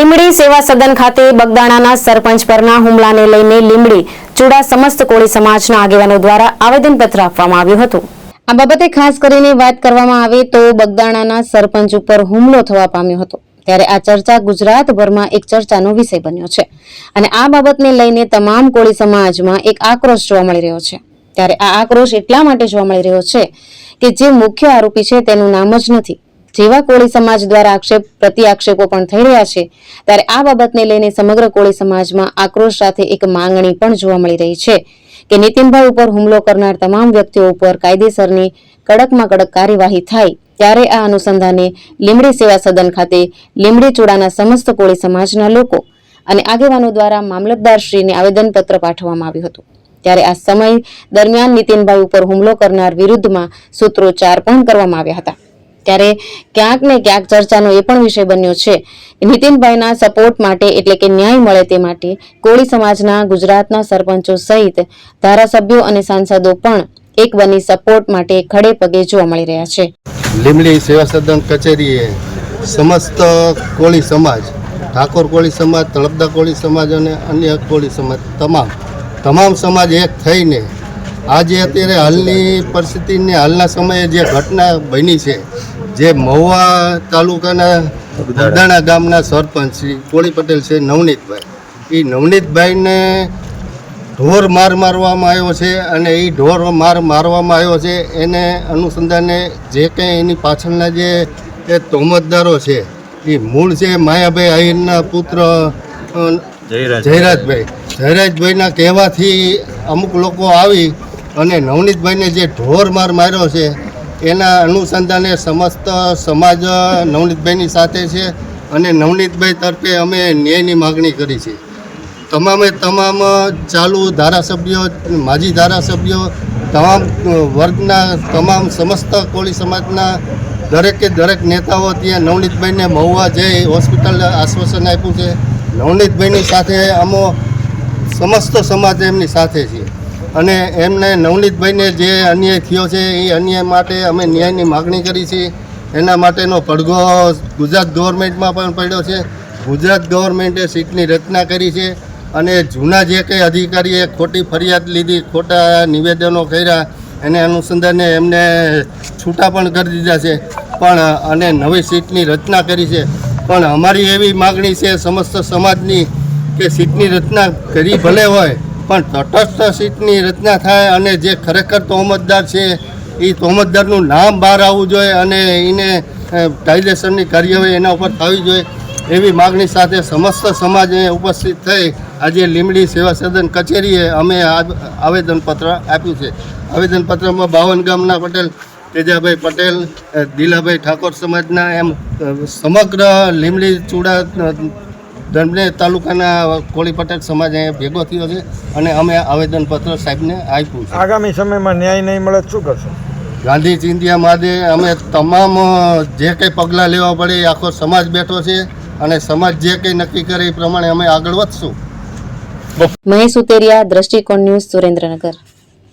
લીમડી સેવા સદન ખાતે બગદાણાના સરપંચ પરના હુમલાને લઈને લીમડી ચુડા સમસ્ત કોળી સમાજના આગેવાનો દ્વારા આવેદનપત્ર આપવામાં આવ્યું હતું। આ બાબતે ખાસ કરીને વાત કરવામાં આવે તો બગદાણાના સરપંચ ઉપર હુમલો થવા પામ્યો હતો, ત્યારે આ ચર્ચા ગુજરાતભરમાં એક ચર્ચાનો વિષય બન્યો છે અને આ બાબતને લઈને તમામ કોળી સમાજમાં એક આક્રોશ જોવા મળી રહ્યો છે। ત્યારે આ આક્રોશ એટલા માટે જોવા મળી રહ્યો છે કે જે મુખ્ય આરોપી છે તેનું નામ જ નથી। જેવા કોળી સમાજ દ્વારા આક્ષેપ પ્રતિ આક્ષેપો પણ થઈ રહ્યા છે, ત્યારે આ બાબતને લઈને સમગ્ર કોળી સમાજમાં આક્રોશ સાથે એક માંગણી પણ જોવા મળી રહી છે કે નીતિનભાઈ ઉપર હુમલો કરનાર તમામ વ્યક્તિઓ ઉપર કાયદેસરની કડકમાં કડક કાર્યવાહી થાય। ત્યારે આ અનુસંધાને લીમડી સેવા સદન ખાતે લીમડી ચુડાના સમસ્ત કોળી સમાજના લોકો અને આગેવાનો દ્વારા મામલતદારશ્રીને આવેદનપત્ર પાઠવવામાં આવ્યું હતું। ત્યારે આ સમય દરમિયાન નીતિનભાઈ ઉપર હુમલો કરનાર વિરુદ્ધમાં સૂત્રોચ્ચાર પણ કરવામાં આવ્યા હતા। ત્યારે ક્યાંક ને ક્યાંક ચર્ચાનો એ પણ વિષય બન્યો છે નીતિનભાઈના સપોર્ટ માટે એટલે કે ન્યાય મળે તે માટે કોળી સમાજના ગુજરાતના સરપંચો સહિત ધારાસભ્યો અને સાંસદો પણ એક બની સપોર્ટ માટે ખડે પગે જોવા મળી રહ્યા છે। લીમડી સેવા સદન કચેરીએ સમસ્ત કોળી સમાજ, ઠાકોર કોળી સમાજ, તળપદા કોળી સમાજ અને અન્ય કોળી સમાજ તમામ સમાજ એક થઈને આજે અત્યારે હાલની પરિસ્થિતિને હાલના સમયે જે ઘટના બની છે, જે મહુવા તાલુકાના બગદાણા ગામના સરપંચ શ્રી કોળી પટેલ છે નવનીતભાઈ, એ નવનીતભાઈને ઢોર મારવામાં આવ્યો છે અને એ ઢોર મારવામાં આવ્યો છે એને અનુસંધાને જે કંઈ એની પાછળના જે તોમતદારો છે એ મૂળ છે માયાભાઈ આહિરના પુત્ર જયરાજભાઈના કહેવાથી અમુક લોકો આવી અને નવનીતભાઈને જે ઢોર માર્યો છે એના અનુસંધાને સમસ્ત સમાજ નવનીતભાઈની સાથે છે અને નવનીતભાઈ તરફે અમે ન્યાયની માગણી કરી છે। તમામ ચાલુ ધારાસભ્યો, માજી ધારાસભ્યો, તમામ વર્ગના તમામ સમસ્ત કોળી સમાજના દરેક નેતાઓ ત્યાં નવનીતભાઈને મહુવા જઈ હોસ્પિટલ આશ્વાસન આપ્યું છે। નવનીતભાઈની સાથે અમો સમસ્ત સમાજ એમની સાથે છે અને એમને નવનીતભાઈને જે અન્યાય થયો છે એ અન્યાય માટે અમે ન્યાયની માગણી કરી છે। એના માટેનો પડઘો ગુજરાત ગવર્મેન્ટમાં પણ પડ્યો છે। ગુજરાત ગવર્મેન્ટે સીટની રચના કરી છે અને જૂના જે કંઈ અધિકારીએ ખોટી ફરિયાદ લીધી, ખોટા નિવેદનો કર્યા, એને અનુસંધાને એમને છૂટા પણ કરી દીધા છે પણ અને નવી સીટની રચના કરી છે। પણ અમારી એવી માગણી છે સમસ્ત સમાજની કે સીટની રચના કરી ભલે હોય પણ તટસ્થ સીટની રચના થાય અને જે ખરેખર તોહમતદાર છે એ તોહમતદારનું નામ બહાર આવવું જોઈએ અને એને કાયદેસરની કાર્યવાહી એના ઉપર થવી જોઈએ એવી માગણી સાથે સમસ્ત સમાજે ઉપસ્થિત થઈ આજે લીમડી સેવા સદન કચેરીએ અમે આવેદનપત્ર આપ્યું છે। આવેદનપત્રમાં 52 ગામના પટેલ, તેજાભાઈ પટેલ, દિલાભાઈ ઠાકોર સમાજના એમ સમગ્ર લીમડી ચુડા બંને તાલુકાના કોળી પટેલ સમાજ અહીંયા ભેગો થયો છે અને અમે આવેદનપત્ર સાહેબને આપ્યું છે। આગામી સમયમાં ન્યાય નહીં મળે શું કરશો? ગાંધી ચિંધ્યા માદે અમે તમામ જે કંઈ પગલાં લેવા પડે એ આખો સમાજ બેઠો છે અને સમાજ જે કંઈ નક્કી કરે એ પ્રમાણે અમે આગળ વધશું। મહેશ ઉતેરિયા, દ્રષ્ટિકોણ ન્યૂઝ, સુરેન્દ્રનગર।